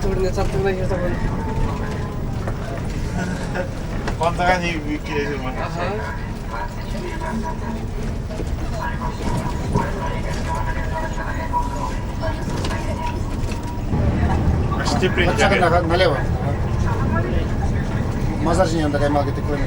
turne çattığına girdi bunu. Kontağa niye büyük girelim ben? Aha. Почти Подчага приехали. налево. Мазаржин yanında kaymağı gittik böyle.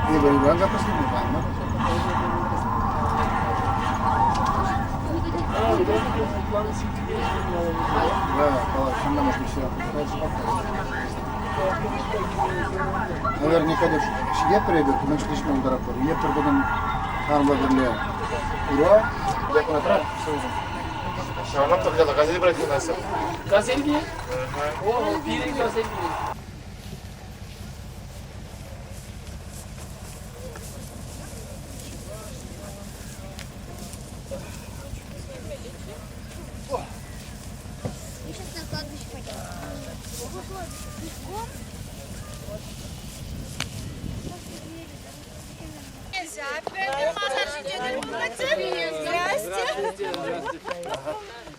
И вариант запустим, правильно? Да, şimdi может быть Наверное, когда шиге придет, мы чуть лишь удар опор. Я прибудем там возле Ура, я контракт, все уже. Şahlan takacağız. Gazeli bırakın nasıl? Gazel mi? O biri gazel mi?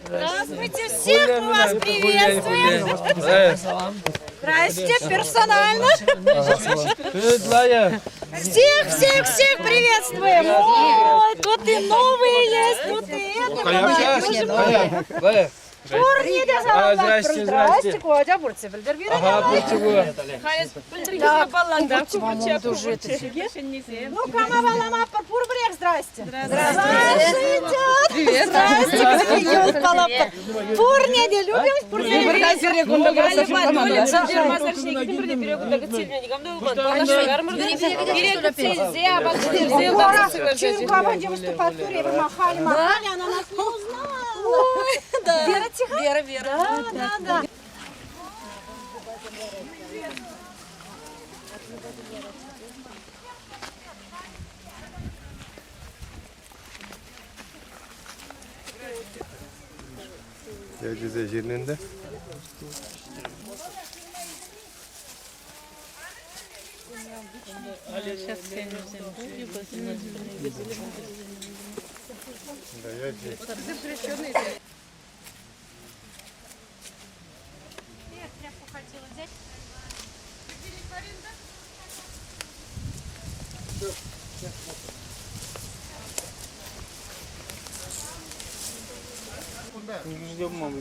Здравствуйте, всех мы вас приветствуем. Здрасте, персонально. Всех приветствуем. Ой, тут и новые есть, тут и это. Турниде саламlar. Здрасте, Кодя, бурцы bildir. Ага, бурцы bu. Bildir ballandan burçak уже это. Ну, кама балама пур брек, здрасте. Здравствуйте. Привет. Здрасте, ёлка-лапка. Турниде любим, турниде. Бургазер гунда красавчик команда. Мазаршник бирде бирегундагы целмени гамда улган. Балашар мырды. Бирегу целзе, абаксер зел да. Чуем команде выступать в туре, махали, она нас не узнала. Ой, да. Вера тихо? Вера. Да. Güzel yerinde. Ждем маму.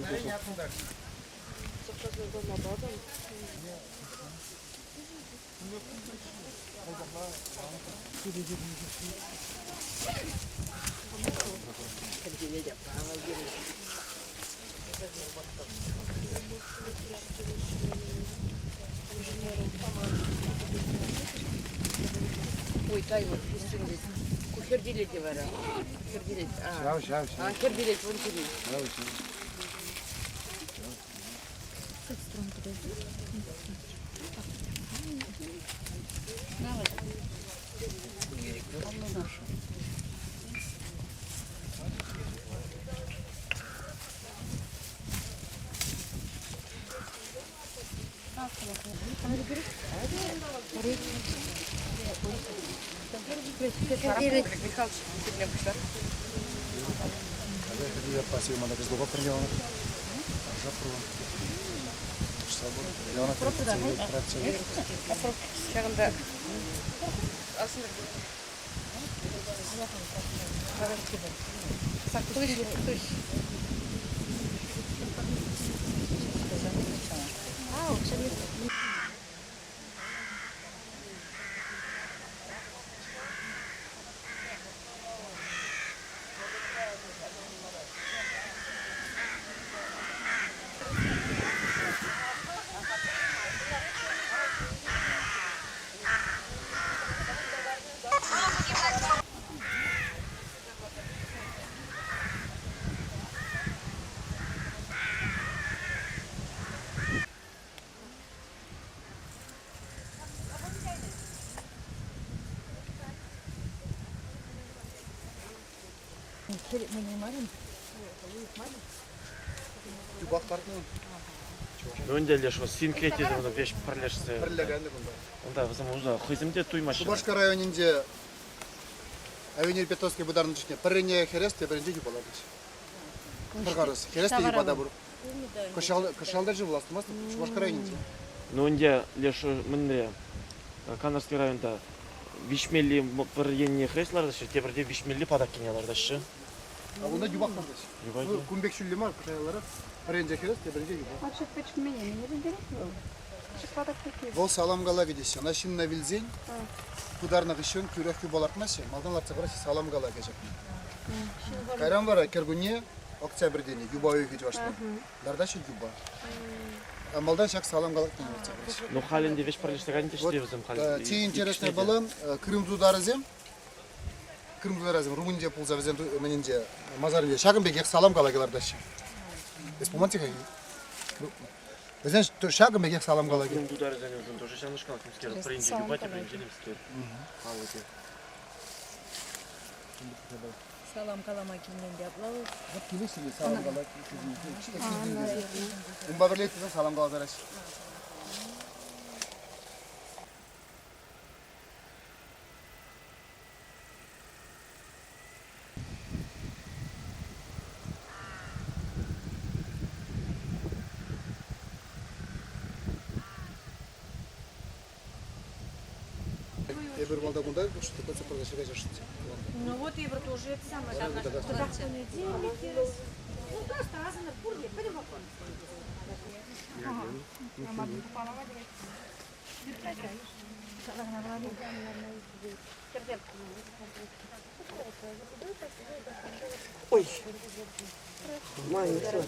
Ой, Тайва, üstünde. Kufirdilet var. Kufirdilet. Şav. Kufirdilet, vur kiri. Я пассивно надо без долга принял. Şağında aslında tuş. Юбак партны. Önde şu sinketi bunu beş parlaşsa. Бірлегенді бұнда. Onda bizim uzun hizimde tuymaşı. Шубашка районінде Авенир Петровский бұдарының ішіне біріне хересте, бірінде юбалады. Бір қарыз. Хересте юбада бұр. Кышалда жыл боласыз, Шубашка районінде. Ну önde leşo mende Kanarский rayonda Вишмелли bir yeni хресларда şu tebirde Вишмелли padak kinyalarda şu. Бұнда юбак болды. Юбак. Күмбек шүлі мар, кышаялары. Бірінде хересте, бірінде юбак. Вообще почему меня не интересно? Шоколад какие? Бұл салам гала видесі. Нашын на вилзен. Kudarnak işin kürekli balartması, maldan lartsa salam gala geçecek. Kayran var kergunye, oktyabrdeni, yuba öykü başladı. Lardaşı yuba. Maldan şak salam galak denir. Ну halinde beş parlaştırgan işte bizim halinde. Çi interesne balım, Kırımzudarazım. Kırımzudarazım, Rumunca pulza bizden menince mazarınca. Şakın bek salam gala gelardaşı. Espomantik hayır. Bizden şakın bek salam gala gelar. Kırımzudarazım тоже yanlış kalktım isterim. Prince yuba te prince nem isterim. Halinde. Salam kalama kimden yaplar? Hep gülüsün salam gala. Umbaberleytsen salam gala daraşı. Bir balda bunda şu tıklatsa продолжать yaşasın. Ну вот и про тоже это самое. Ну просто разные бургер, пойдем попробуем. Ой. Маленький.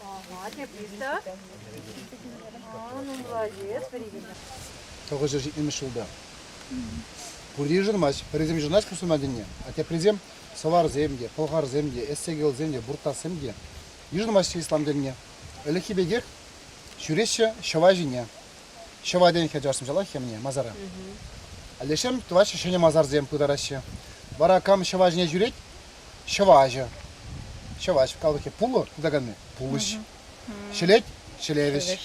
Ага, теплица. Ну молодец, привет. Того же иmiş yılda. Buraya jırmaş, prezim jırnaş musulman dinle. Ate prezim savar zemge, polgar zemge, essegel zemge, burta zemge. Jırmaş İslam dinle. Öyle ki begir, şüreşe şavajine. Şavaden kecarsım jala hemne mazara. Aleşem tvaş şene mazar zem pudaraşı. Bara kam şavajine jürek, şavaja. Şavaj kaldı ki pulu, daganı, puluş. Şelek, şeleviş.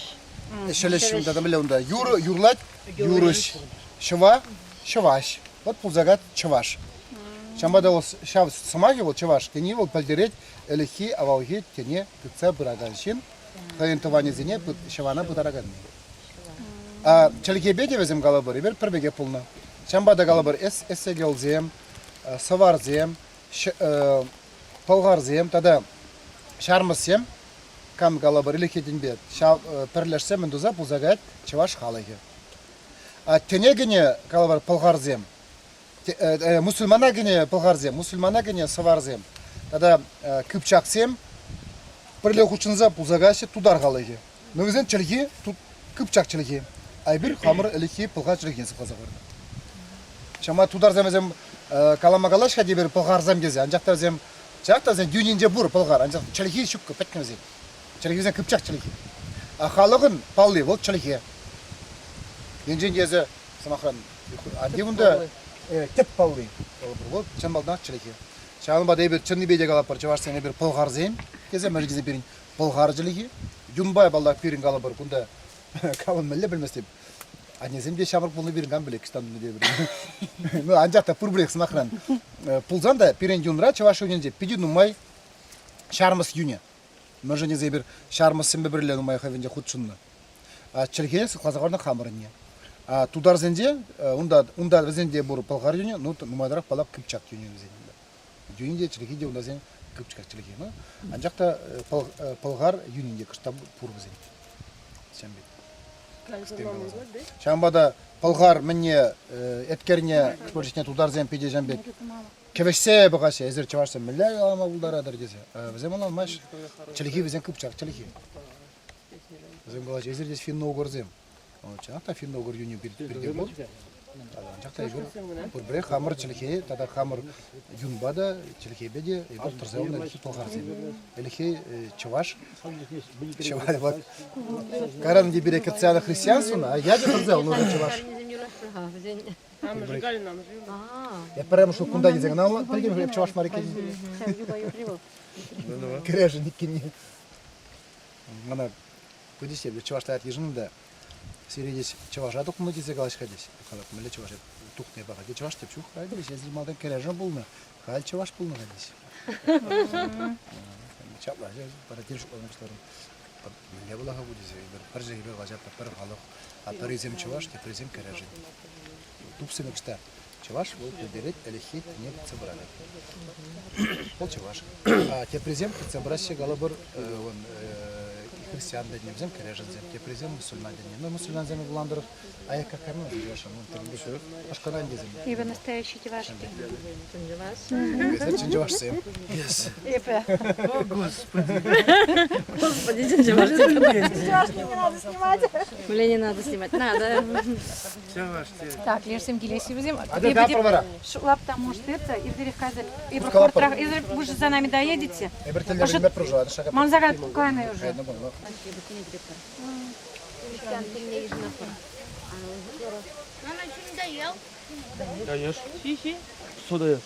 Şeleşim da bile onda. Yurlat, yuruş. Şava, şavaş. Вот пулзагат чаваш. Шамбада ол шав самаги ол чаваш. Тени ол пальдерет элехи авалги тене тыца buraganşin. Kayıntыване зене şavana budaragan. А чалкебеде везем галабыр, бер пирбеге пулна. Шамбада галабыр эссе гелзем, савар зем, полгар зем, тада шармыс зем. Кам галабыр элехедин бет. Шав пирлешсе мендуза пулзагат чаваш халаги. Тене гене галабыр полгар зем. Musulmana gene pılgarzem, musulmana gene savarzem. Tada kıpçaksem, pırle kuçunza pulzagaşı tudar galıge. Növüzen çelgi, kıpçak çelgi. Ay bir hamur eleki pılgar çelgi sıfazı vardı. Şama tudar zemezem kalamagalaşka diye bir pılgarzem geze. Ancak da zem, çakta zem düğünce bur pılgar. Ancak çelgi şıkkı petkemezem. Çelgi zem kıpçak çelgi. Halığın palli vol çelgi. Gencen geze samakran. Adi bunda tep palli. Вот чамбалдан чилеки. Шалба дебир чынны беде галап бар чавар сене бир полгар зем. Кезе мәргизе бирин полгар жилеги. Юнбай балдар пирин галап бар кунда калын мелле билместеп. Анезем де шабыр пулны бирин гам билек стан де бир. Ну анжакта пурбулек смахран. Пулзан да пирин юнра чаваш өненже пиди нумай шармас юне. Мържене бир шармас сембе бирле нумай хавенже хутчунна. А чилеге сыклазагарна хамырыне. Тудар зенде, унда зенде буру полгар юне, ну нумайдарак палак кыпчак юне зенде. Юнде чилеги де унда зен кыпчак чилеги, ну. Анжакта полгар юнде кышта пур зен. Шамбет. Шамбада полгар менне эткерне көрсетне тудар зен пиде жамбет. Кевешсе багашы эзер чаварса милле ама булдарадар десе. Безем онал маш чилеги безен кыпчак чилеги. Безем багашы эзер дес финно горзем. Çanta fin doğru yünü bir bol. Çanta yürü. Bu bre hamur çelike, tada hamur yunbada çelike bedi, bu tarzında ki polgarzem. Elke çavaş. Çavaş bak. Karan di bir ektsiyana Hristiyansın, ya da tarzında onu çavaş. Там сжигали, нам жили. Я прямо что кунда не загнал, пойдем же чуваш марики. Креженик не. Она кудись я чуваш стоят ежинда. Сиредис чуваш а только мы здесь галаш ходись. Халап мы чуваш тухте бага. Чуваш те чух ходись, если малдан крежен булна. Хал чуваш булна ходись. Чапла, я пара тел школу что. Я была ходись, bir жерге гажап bir халық. А паризем чуваш, те паризем крежен. Тупсы мечта. Чуваш будет выбирать элехит не цебрали. Пол чуваш. А те презем цебраще галабыр он христиан день взем крежен зем. Те презем мусульман день. Но мусульман зем буландырып аяк карны дияш. Он тем больше ашкаран дезем. И вы настоящий чуваш. Зачем чуваш зем? Yes. Господи, дядя, может, Чуваш не надо снимать. Мне не надо снимать. Надо. Так, лишь всем гелеси взем. А ты да провара. Шулап там может это, и вдруг казаль. И Пускала проход, и вы же за нами доедете. Я бертелер не проживаю. Шага. Манзагат куканы уже. Я ешь. Сода ешь.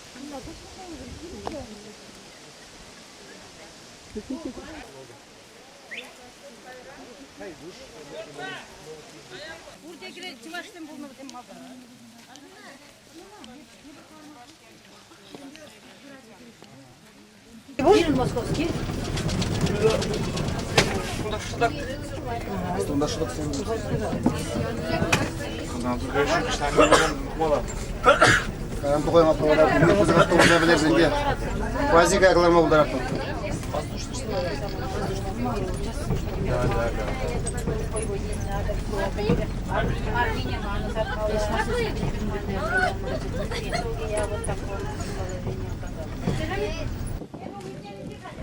Московский. Sonunda şurada Ben bu koyma programı. Bir kuzak olabilirsin diye. Bazı ayaklarıma buldurak.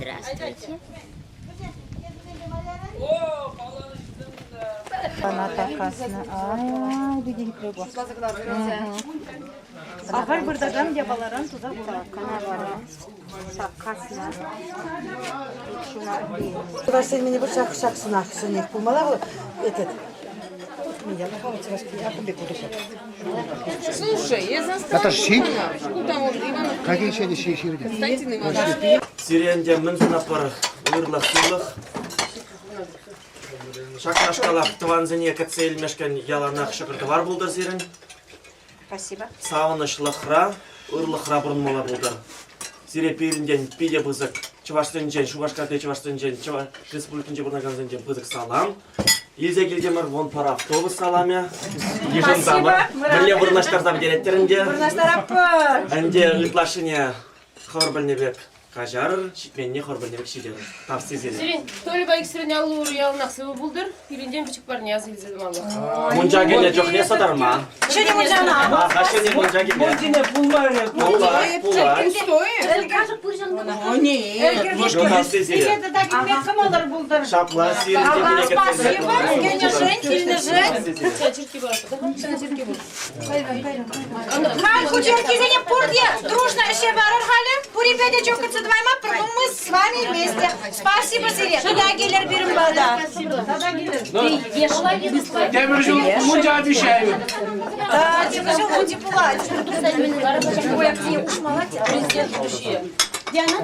Здравствуйте. Она такасына. Ай, видели прыгу. Ағар бірдаган дебаларан туда бура. Каналаран. Саққасына. Туда сен мені бір шақ-шақсына ақсынек болмалағы этот. Меня нахавайте распияқым бек удушат. Слушай, я знаю, Это щи? куда он, Иван Какие щи щи щи? Константин Иванович. Сиренде мін апар ырлах сырлах. Шақнашқалақ тыванзыне кәтсейл мешкен яланақ шықыртывар бұлдар зирен. Спасибо. Сауынышлықра, ырлықра бұрынмала бұлдар. Зире пейрінден пиде бұзық, Чувашстан-ден, Шубашкарте Чувашстан-ден, Республиканде бұрнағанзен бұзық салам. Елзе келдемір вон пара автобус саламе. Ежен дамы. Бірле бұрнаштардан дереттерінде. Бұрнаштараппыр. Әнде ұйтлашыне қор білнебек кажар, шитменне қор білнебек шидер. Тавсы зере. Сирен, то ли байк сирен алу ялнақ сывы бұлдыр, пиренден күчік бар не азы елзедім алу. Мұнжа келе жоқ не садар ма? Что не мужана? Аха, что не мұнжа келе? Мұнжіне пулар. Жоқ тавсы зере. Это так и мет камалар булдар. Шапла, сирен, текіне Спасибо. Кеня Жень, Кеня Жень. Черки бар, шына черки бар. Хай хучерки зене пурдье дружно еще барар халем. Пури беде чокаться двойма, потом мы с вами вместе. Спасибо, Сире. Туда гелер берем вода. Demir yolu kumunca bir şey mi? Да, тебе же люди платят. Ой, а где уж молодец, президент будущее. Диана?